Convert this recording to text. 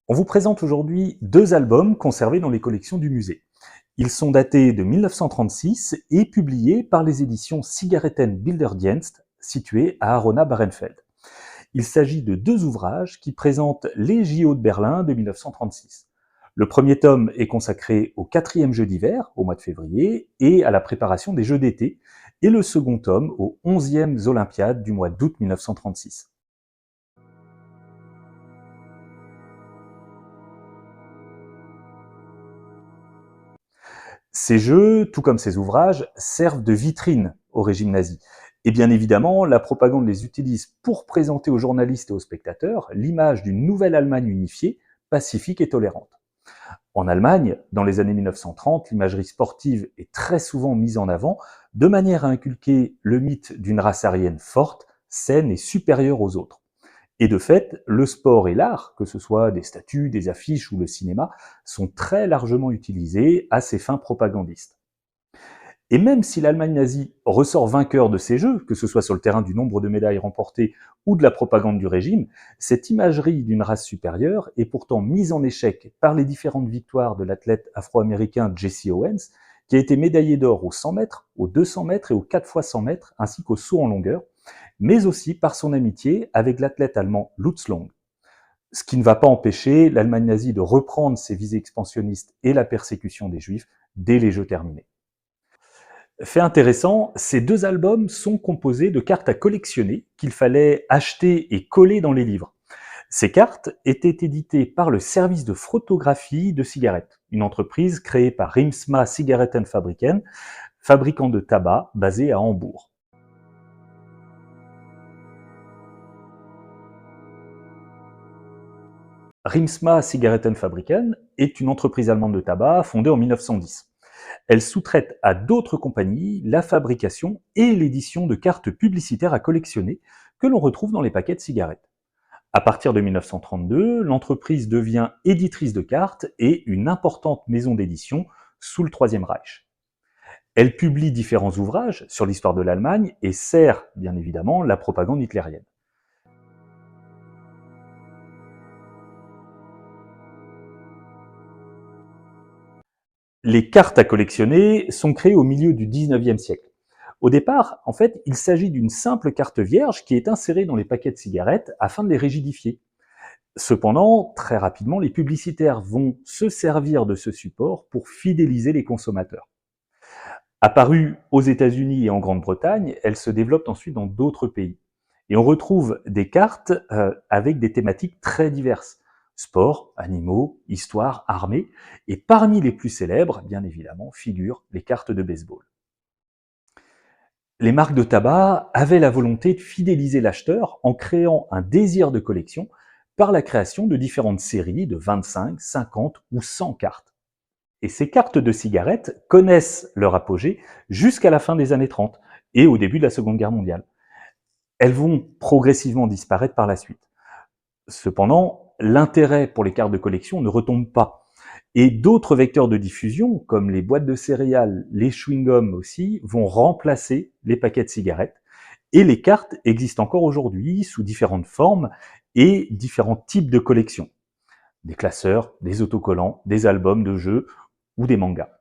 On vous présente aujourd'hui deux albums conservés dans les collections du musée. Ils sont datés de 1936 et publiés par les éditions Zigarettenbilderdienst situées à Arona-Bahrenfeld. Il s'agit de deux ouvrages qui présentent les JO de Berlin de 1936. Le premier tome est consacré au 4e jeu d'hiver, au mois de février, et à la préparation des jeux d'été, et le second tome aux 11e Olympiades du mois d'août 1936. Ces jeux, tout comme ces ouvrages, servent de vitrine au régime nazi. Et bien évidemment, la propagande les utilise pour présenter aux journalistes et aux spectateurs l'image d'une nouvelle Allemagne unifiée, pacifique et tolérante. En Allemagne, dans les années 1930, l'imagerie sportive est très souvent mise en avant, de manière à inculquer le mythe d'une race aryenne forte, saine et supérieure aux autres. Et de fait, le sport et l'art, que ce soit des statues, des affiches ou le cinéma, sont très largement utilisés à ces fins propagandistes. Et même si l'Allemagne nazie ressort vainqueur de ces jeux, que ce soit sur le terrain du nombre de médailles remportées ou de la propagande du régime, cette imagerie d'une race supérieure est pourtant mise en échec par les différentes victoires de l'athlète afro-américain Jesse Owens, qui a été médaillé d'or aux 100 mètres, aux 200 mètres et aux 4 x 100 mètres, ainsi qu'au saut en longueur, mais aussi par son amitié avec l'athlète allemand Lutz Long. Ce qui ne va pas empêcher l'Allemagne nazie de reprendre ses visées expansionnistes et la persécution des Juifs dès les Jeux terminés. Fait intéressant, ces deux albums sont composés de cartes à collectionner qu'il fallait acheter et coller dans les livres. Ces cartes étaient éditées par le service de photographie de cigarettes, une entreprise créée par Rimsma Zigarettenfabriken, fabricant de tabac basé à Hambourg. Rimsma Zigarettenfabriken est une entreprise allemande de tabac fondée en 1910. Elle sous-traite à d'autres compagnies la fabrication et l'édition de cartes publicitaires à collectionner que l'on retrouve dans les paquets de cigarettes. À partir de 1932, l'entreprise devient éditrice de cartes et une importante maison d'édition sous le Troisième Reich. Elle publie différents ouvrages sur l'histoire de l'Allemagne et sert, bien évidemment, la propagande hitlérienne. Les cartes à collectionner sont créées au milieu du XIXe siècle. Au départ, en fait, il s'agit d'une simple carte vierge qui est insérée dans les paquets de cigarettes afin de les rigidifier. Cependant, très rapidement, les publicitaires vont se servir de ce support pour fidéliser les consommateurs. Apparue aux États-Unis et en Grande-Bretagne, elle se développe ensuite dans d'autres pays. Et on retrouve des cartes avec des thématiques très diverses. Sport, animaux, histoire, armée. Et parmi les plus célèbres, bien évidemment, figurent les cartes de baseball. Les marques de tabac avaient la volonté de fidéliser l'acheteur en créant un désir de collection par la création de différentes séries de 25, 50 ou 100 cartes. Et ces cartes de cigarettes connaissent leur apogée jusqu'à la fin des années 30 et au début de la Seconde Guerre mondiale. Elles vont progressivement disparaître par la suite. Cependant, l'intérêt pour les cartes de collection ne retombe pas. Et d'autres vecteurs de diffusion, comme les boîtes de céréales, les chewing-gums aussi, vont remplacer les paquets de cigarettes. Et les cartes existent encore aujourd'hui sous différentes formes et différents types de collections. Des classeurs, des autocollants, des albums de jeux ou des mangas.